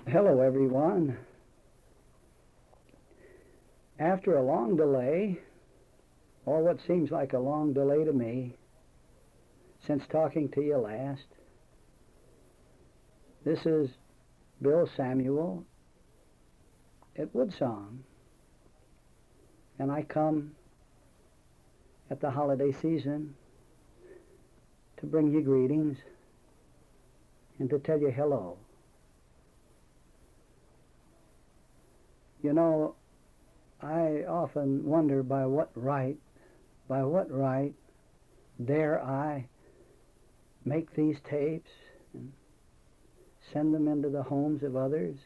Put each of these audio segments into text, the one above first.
Hello, everyone. After a long delay, or what seems like a long delay to me, since talking to you last, this is Bill Samuel at Woodsong, and I come at the holiday season to bring you greetings and to tell you hello. You know, I often wonder by what right dare I make these tapes and send them into the homes of others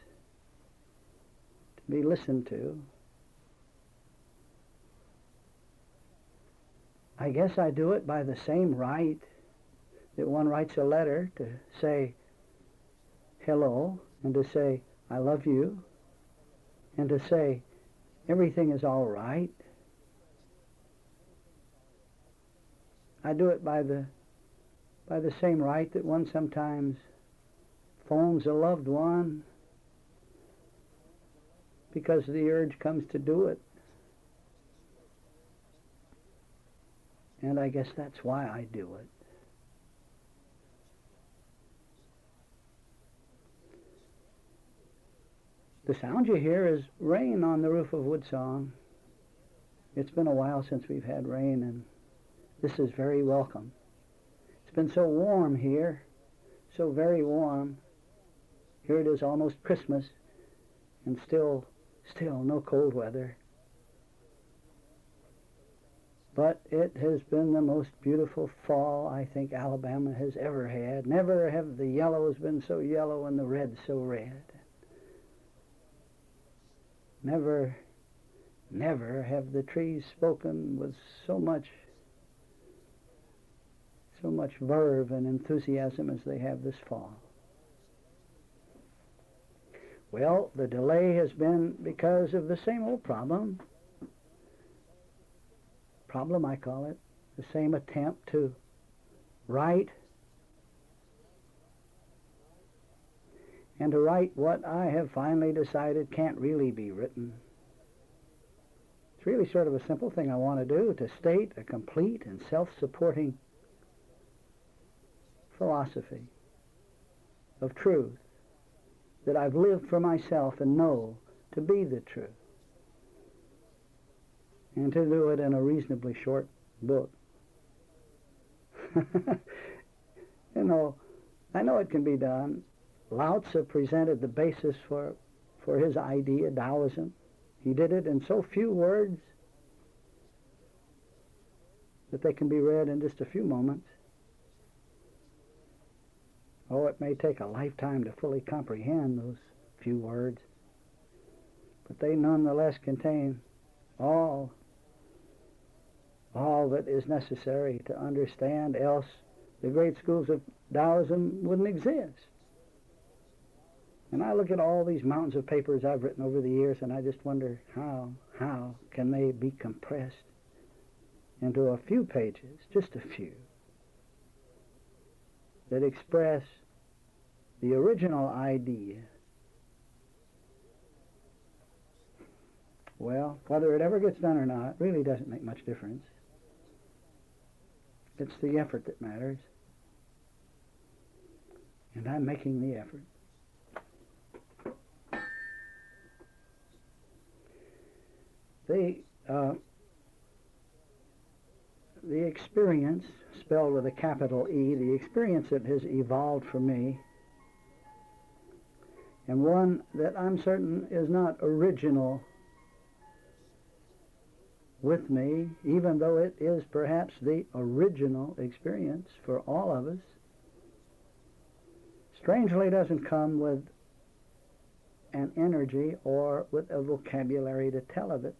to be listened to. I guess I do it by the same right that one writes a letter to say hello and to say I love you and to say everything is all right. I do it by the same right that one sometimes phones a loved one because the urge comes to do it. And I guess that's why I do it. The sound you hear is rain on the roof of Woodsong. It's been a while since we've had rain, and this is very welcome. It's been so warm here, so very warm. Here it is almost Christmas, and still no cold weather. But it has been the most beautiful fall I think Alabama has ever had. Never have the yellows been so yellow and the reds so red. Never have the trees spoken with so much verve and enthusiasm as they have this fall. Well, the delay has been because of the same old problem. Problem, I call it. The same attempt to write and to write what I have finally decided can't really be written. It's really sort of a simple thing I want to do, to state a complete and self-supporting philosophy of truth that I've lived for myself and know to be the truth, and to do it in a reasonably short book. I know it can be done. Lao Tzu presented the basis for his idea, Taoism. He did it in so few words that they can be read in just a few moments. Oh, it may take a lifetime to fully comprehend those few words, but they nonetheless contain all that is necessary to understand, else the great schools of Taoism wouldn't exist. And I look at all these mountains of papers I've written over the years, and I just wonder how can they be compressed into a few pages, just a few, that express the original idea. Well, whether it ever gets done or not really doesn't make much difference. It's the effort that matters. And I'm making the effort. The experience, spelled with a capital E, the experience that has evolved for me, and one that I'm certain is not original with me, even though it is perhaps the original experience for all of us, strangely doesn't come with an energy or with a vocabulary to tell of it.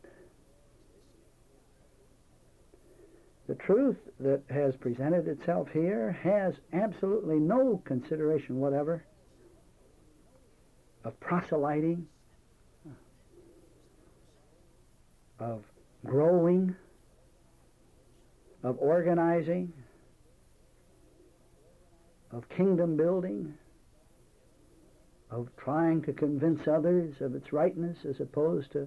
The truth that has presented itself here has absolutely no consideration whatever of proselyting, of growing, of organizing, of kingdom building, of trying to convince others of its rightness as opposed to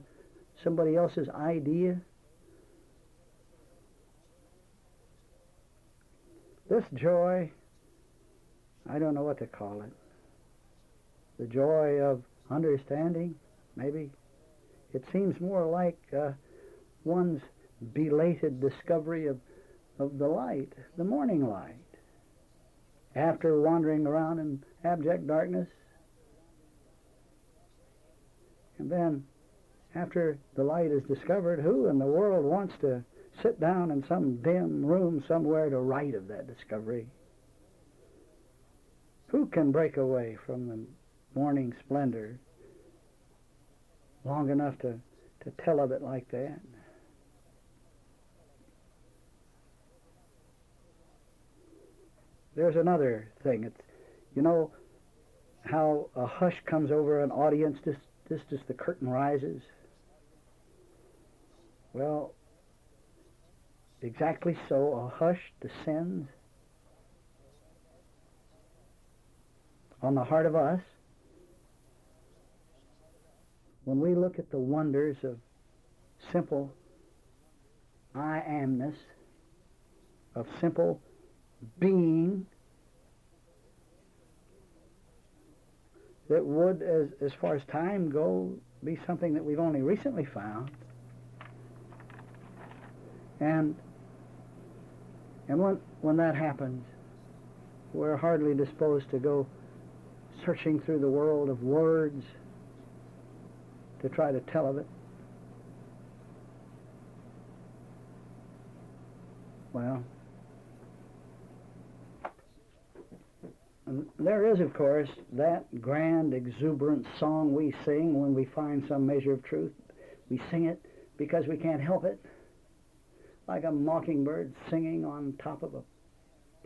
somebody else's idea. This joy, I don't know what to call it. The joy of understanding, maybe. It seems more like one's belated discovery of the light, the morning light. After wandering around in abject darkness, and then after the light is discovered, who in the world wants to sit down in some dim room somewhere to write of that discovery? Who can break away from the morning splendor long enough to tell of it like that? There's another thing. It's, you know how a hush comes over an audience just as the curtain rises? Well, exactly so, a hush descends on the heart of us when we look at the wonders of simple I amness, of simple being, that would, as far as time go, be something that we've only recently found. And when that happens, we're hardly disposed to go searching through the world of words to try to tell of it. Well, there is, of course, that grand, exuberant song we sing when we find some measure of truth. We sing it because we can't help it, like a mockingbird singing on top of a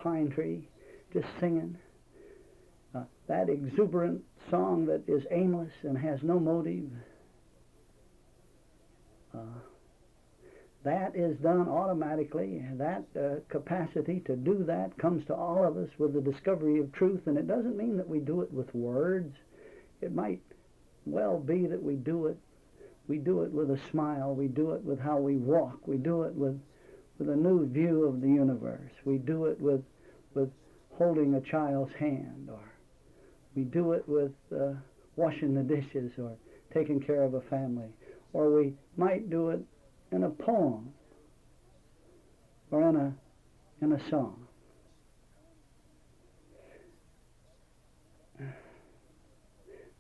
pine tree, just singing. That exuberant song that is aimless and has no motive, that is done automatically. That capacity to do that comes to all of us with the discovery of truth, and it doesn't mean that we do it with words. It might well be that we do it with a smile, we do it with how we walk, we do it with a new view of the universe, we do it with holding a child's hand, or we do it with washing the dishes or taking care of a family, or we might do it in a poem or in a song.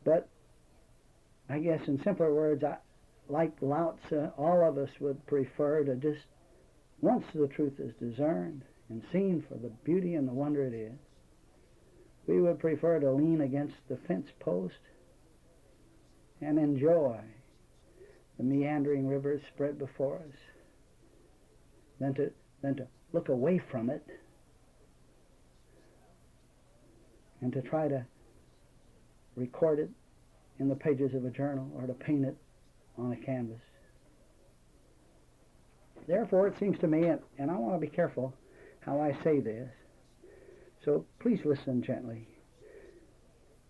But I guess in simpler words, like Lao Tzu, all of us would prefer to just, once the truth is discerned and seen for the beauty and the wonder it is, we would prefer to lean against the fence post and enjoy the meandering rivers spread before us, than to look away from it and to try to record it in the pages of a journal or to paint it on a canvas. Therefore, it seems to me, and I want to be careful how I say this, so please listen gently,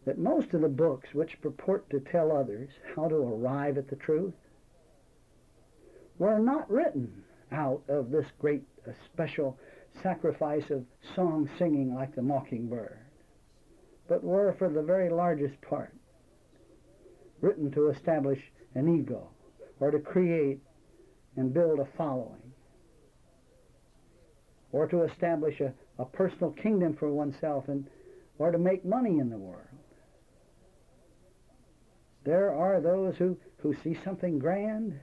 that most of the books which purport to tell others how to arrive at the truth were not written out of this great special sacrifice of song singing like the mockingbird, but were for the very largest part written to establish an ego or to create and build a following, or to establish a personal kingdom for oneself, or to make money in the world. There are those who see something grand,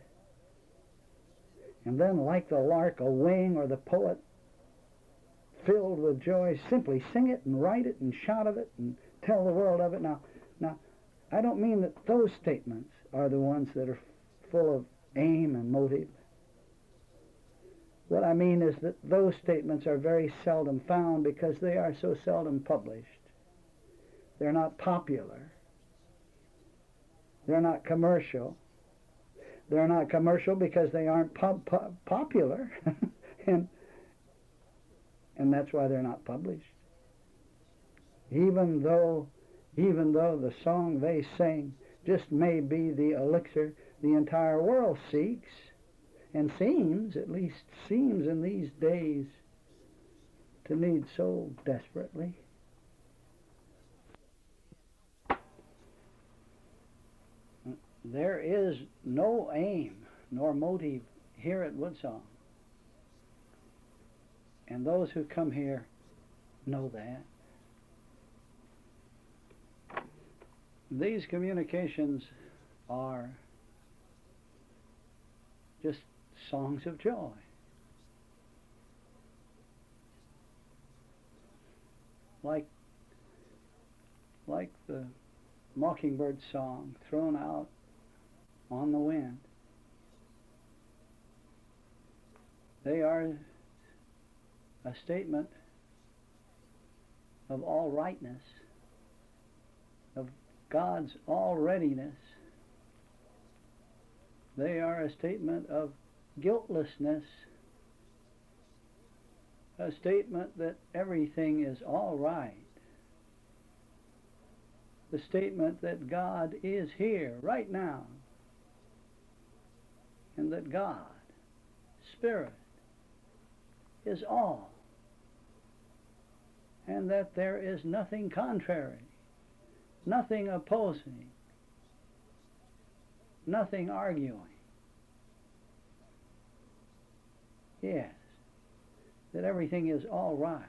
and then, like the lark, a wing, or the poet, filled with joy, simply sing it and write it and shout of it and tell the world of it. Now, I don't mean that those statements are the ones that are full of aim and motive. What I mean is that those statements are very seldom found because they are so seldom published. They're not popular. They're not commercial. They're not commercial because they aren't popular, and that's why they're not published. Even though even though the song they sing just may be the elixir the entire world seeks and seems, at least seems in these days, to need so desperately. There is no aim nor motive here at Woodsong, and those who come here know that. These communications are just songs of joy. Like the mockingbird song thrown out on the wind. They are a statement of all rightness, of God's all readiness. They are a statement of guiltlessness, a statement that everything is all right, the statement that God is here right now, and that God, Spirit, is all, and that there is nothing contrary, nothing opposing, nothing arguing. Yes, that everything is all right.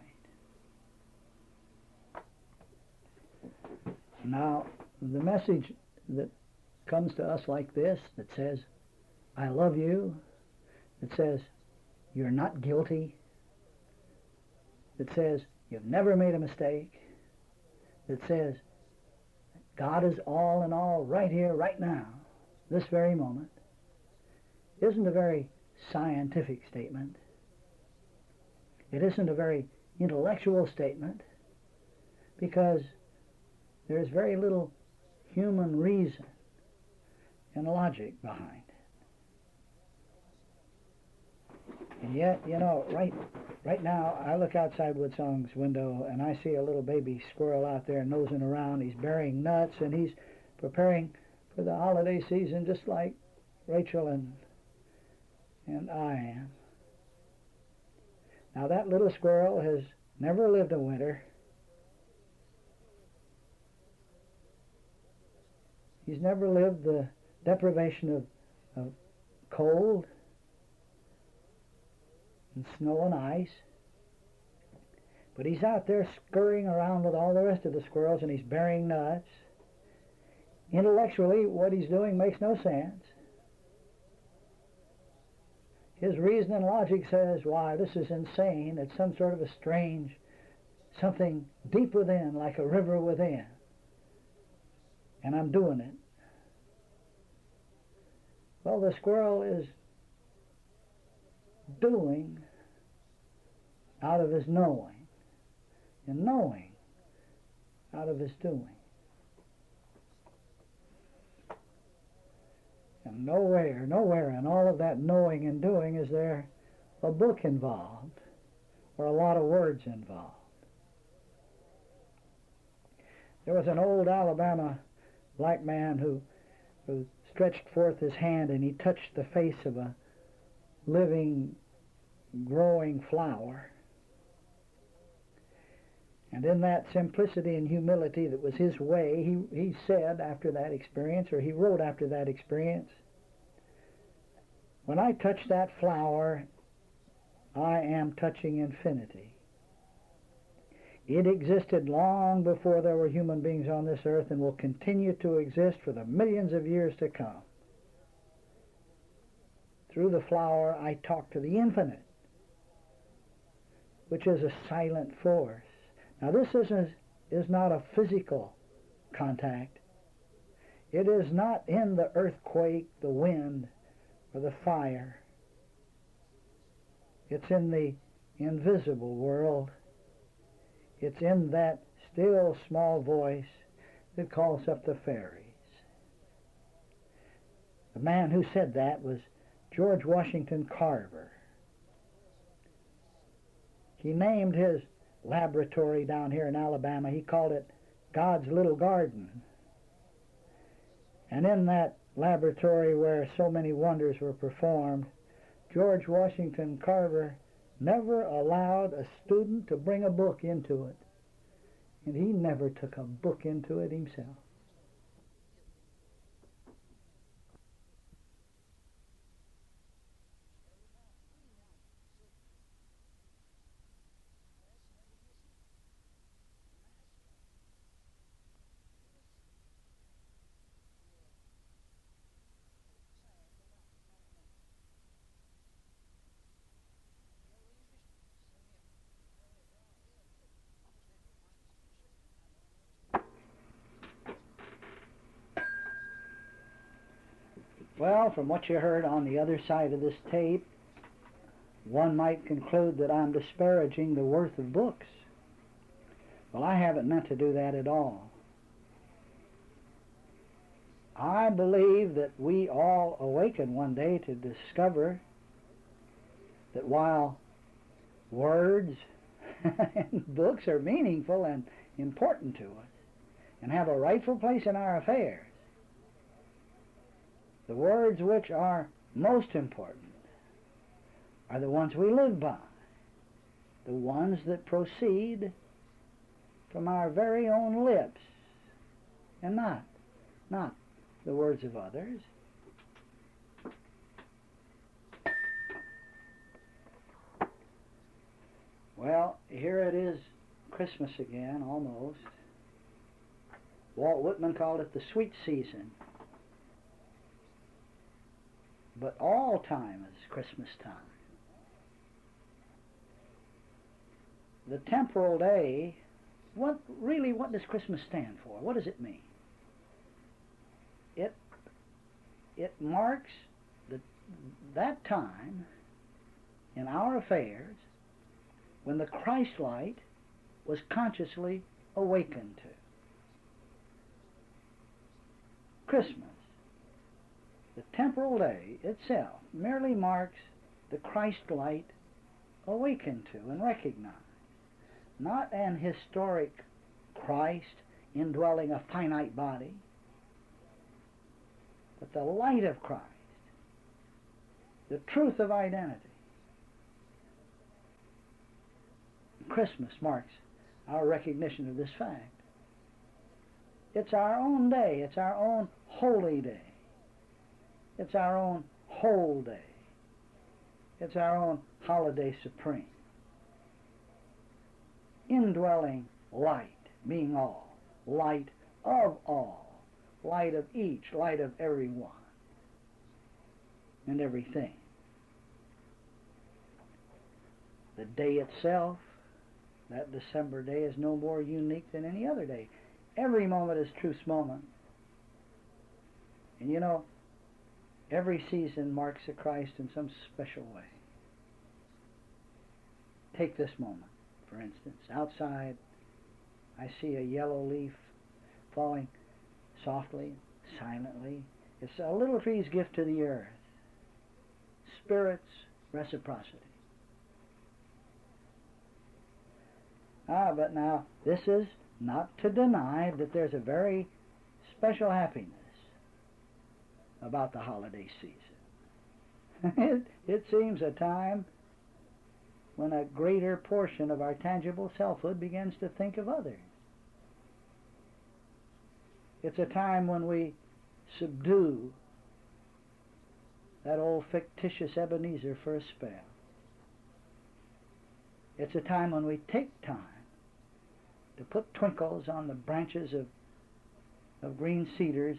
Now, the message that comes to us like this, that says, I love you, that says, you're not guilty, that says, you've never made a mistake, that says, God is all in all right here, right now, this very moment, isn't a very scientific statement. It isn't a very intellectual statement, because there's very little human reason and logic behind it. And yet, you know, right now, I look outside Woodsong's window and I see a little baby squirrel out there nosing around. He's bearing nuts and he's preparing for the holiday season, just like Rachel and I am. Now, that little squirrel has never lived a winter. He's never lived the deprivation of cold and snow and ice. But he's out there scurrying around with all the rest of the squirrels, and he's bearing nuts. Intellectually, what he's doing makes no sense. His reason and logic says, why, this is insane. It's some sort of a strange, something deep within, like a river within. And I'm doing it. Well, the squirrel is doing out of his knowing, and knowing out of his doing. And nowhere in all of that knowing and doing is there a book involved or a lot of words involved. There was an old Alabama black man who stretched forth his hand and he touched the face of a living, growing flower. And in that simplicity and humility that was his way, he said after that experience, or he wrote after that experience, when I touch that flower, I am touching infinity. It existed long before there were human beings on this earth and will continue to exist for the millions of years to come. Through the flower, I talk to the infinite, which is a silent force. Now, this is not a physical contact. It is not in the earthquake, the wind, or the fire. It's in the invisible world. It's in that still small voice that calls up the fairies. The man who said that was George Washington Carver. He named his laboratory down here in Alabama, he called it God's little garden. And in that laboratory where so many wonders were performed, George Washington Carver never allowed a student to bring a book into it. And he never took a book into it himself. Well, from what you heard on the other side of this tape, one might conclude that I'm disparaging the worth of books. Well, I haven't meant to do that at all. I believe that we all awaken one day to discover that while words and books are meaningful and important to us and have a rightful place in our affairs, the words which are most important are the ones we live by, the ones that proceed from our very own lips, and not the words of others. Well, here it is, Christmas again, almost. Walt Whitman called it the sweet season. But all time is Christmas time. The temporal day, what does Christmas stand for? What does it mean? It marks that time in our affairs when the Christ light was consciously awakened to. Christmas, the temporal day itself, merely marks the Christ light awakened to and recognized. Not an historic Christ indwelling a finite body, but the light of Christ, the truth of identity. Christmas marks our recognition of this fact. It's our own day. It's our own holy day. It's our own whole day. It's our own holiday supreme. Indwelling light, being all, light of all, light of each, light of everyone, and everything. The day itself, that December day, is no more unique than any other day. Every moment is truth's moment. And you know, every season marks the Christ in some special way. Take this moment, for instance. Outside, I see a yellow leaf falling softly, silently. It's a little tree's gift to the earth. Spirit's reciprocity. But now, this is not to deny that there's a very special happiness about the holiday season. It seems a time when a greater portion of our tangible selfhood begins to think of others. It's a time when we subdue that old fictitious Ebenezer for a spell. It's a time when we take time to put twinkles on the branches of green cedars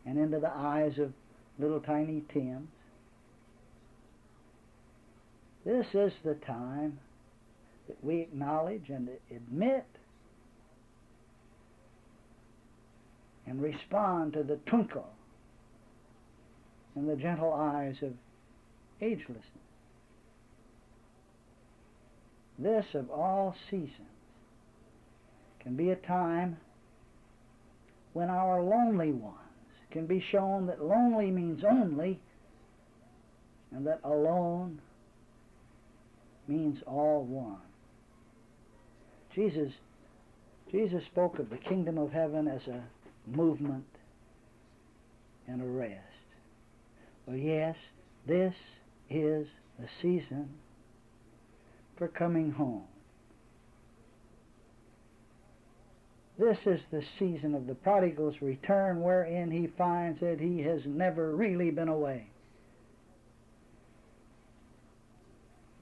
and into the eyes of little tiny Tims. This is the time that we acknowledge and admit and respond to the twinkle in the gentle eyes of agelessness. This, of all seasons, can be a time when our lonely ones can be shown that lonely means only, and that alone means all one. Jesus Jesus spoke of the kingdom of heaven as a movement and a rest. Well, yes, this is the season for coming home. This is the season of the prodigal's return, wherein he finds that he has never really been away.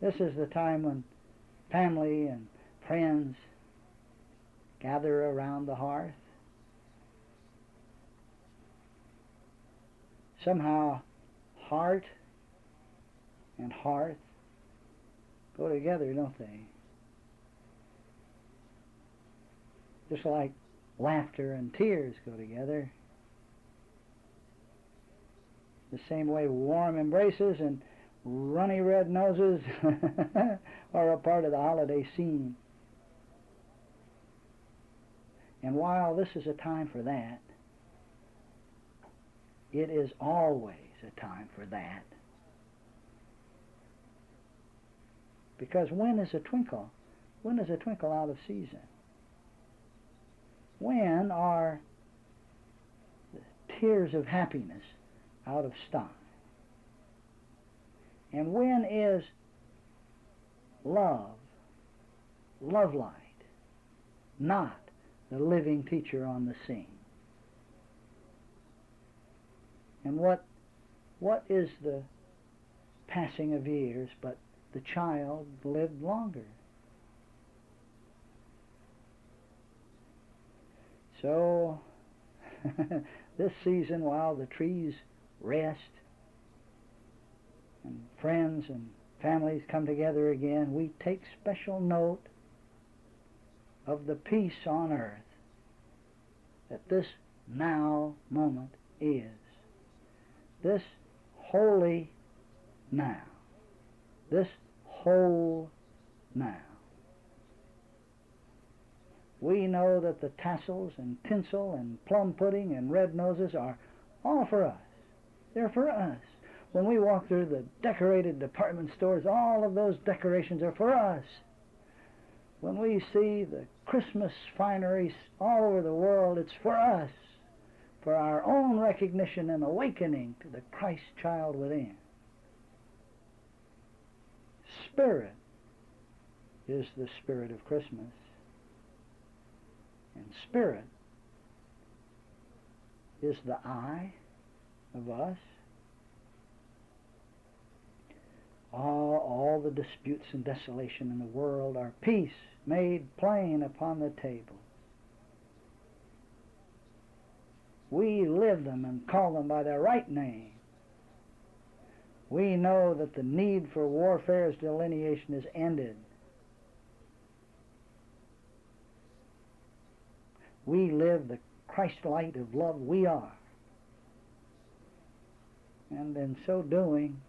This is the time when family and friends gather around the hearth. Somehow, heart and hearth go together, don't they? Just like laughter and tears go together. The same way warm embraces and runny red noses are a part of the holiday scene. And while this is a time for that, it is always a time for that. Because when is a twinkle? When is a twinkle out of season? When are the tears of happiness out of stock? And when is love light, not the living teacher on the scene? And what is the passing of years but the child lived longer? So, this season, while the trees rest and friends and families come together again, we take special note of the peace on earth that this now moment is. This holy now. This whole now. We know that the tassels and tinsel and plum pudding and red noses are all for us. They're for us. When we walk through the decorated department stores, all of those decorations are for us. When we see the Christmas finery all over the world, it's for us, for our own recognition and awakening to the Christ child within. Spirit is the spirit of Christmas. And spirit is the I of us. All the disputes and desolation in the world are peace made plain upon the table. We live them and call them by their right name. We know that the need for warfare's delineation is ended. We live the Christ light of love we are. And in so doing,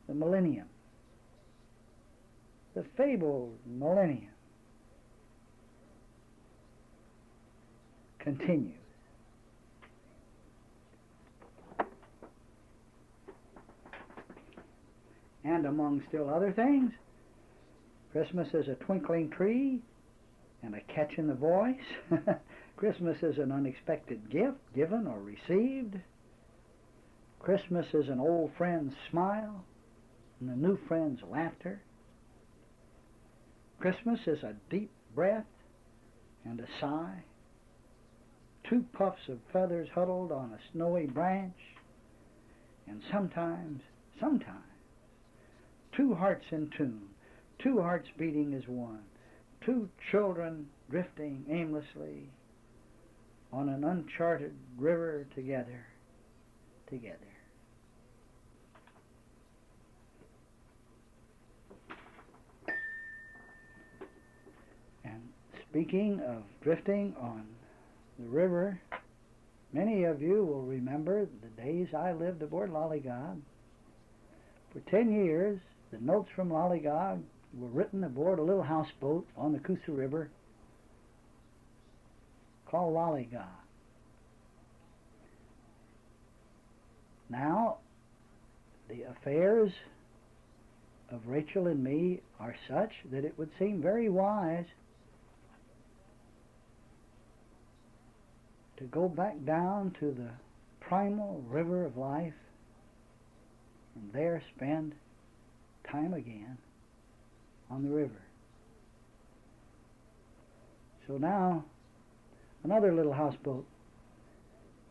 the millennium, the fabled millennium, continues. And among still other things, Christmas is a twinkling tree and a catch in the voice. Christmas is an unexpected gift given or received. Christmas is an old friend's smile and a new friend's laughter. Christmas is a deep breath and a sigh. Two puffs of feathers huddled on a snowy branch. And sometimes, two hearts in tune, two hearts beating as one, two children drifting aimlessly on an uncharted river together. And speaking of drifting on the river, many of you will remember the days I lived aboard Lollygog. For 10 years, the notes from Lollygog were written aboard a little houseboat on the Coosa River called Lollygog. Now, the affairs of Rachel and me are such that it would seem very wise to go back down to the primal river of life and there spend time again on the river. So now another little houseboat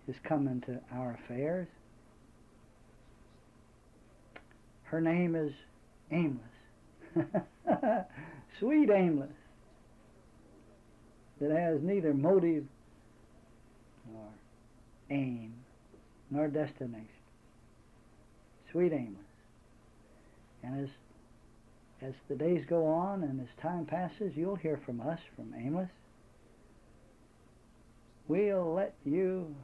is coming to our affairs. Her name is Aimless. Sweet Aimless. That has neither motive nor aim nor destination. Sweet Aimless. And as the days go on and as time passes, you'll hear from us, from Aimless. We'll let you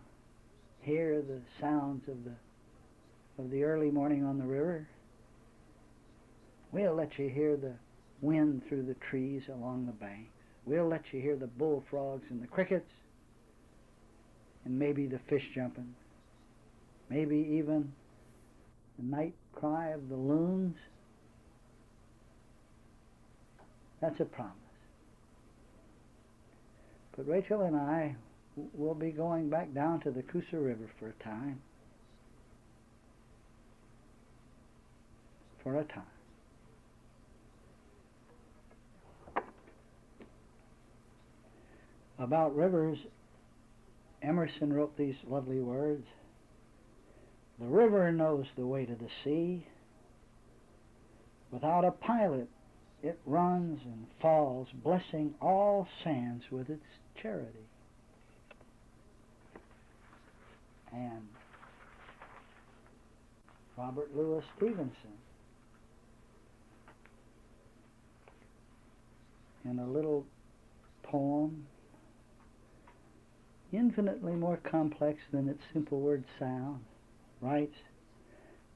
hear the sounds of the early morning on the river. We'll let you hear the wind through the trees along the banks. We'll let you hear the bullfrogs and the crickets, and maybe the fish jumping, maybe even the night cry of the loons. That's a promise. But Rachel and I will be going back down to the Coosa River for a time. For a time. About rivers, Emerson wrote these lovely words. The river knows the way to the sea. Without a pilot, it runs and falls, blessing all sands with its charity. And Robert Louis Stevenson, in a little poem, infinitely more complex than its simple word sound, writes,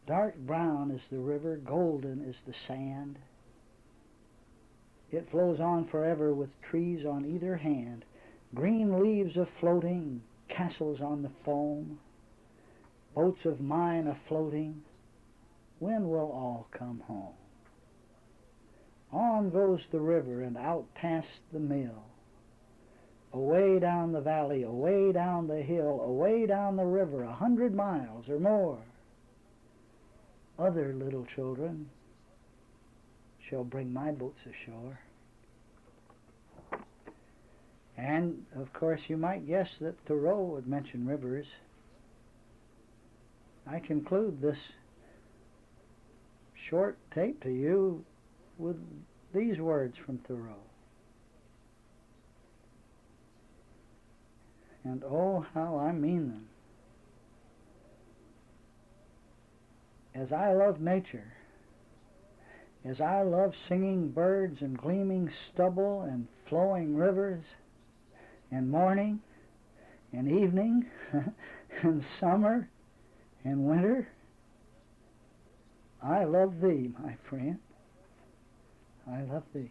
dark brown is the river, golden is the sand. It flows on forever with trees on either hand, green leaves a-floating, castles on the foam, boats of mine a-floating. When will all come home? On goes the river and out past the mill, away down the valley, away down the hill, away down the river, 100 miles or more. Other little children shall bring my boats ashore. And, of course, you might guess that Thoreau would mention rivers. I conclude this short tape to you with these words from Thoreau. And oh, how I mean them. As I love nature, as I love singing birds and gleaming stubble and flowing rivers and morning and evening and summer and winter, I love thee, my friend. I love thee.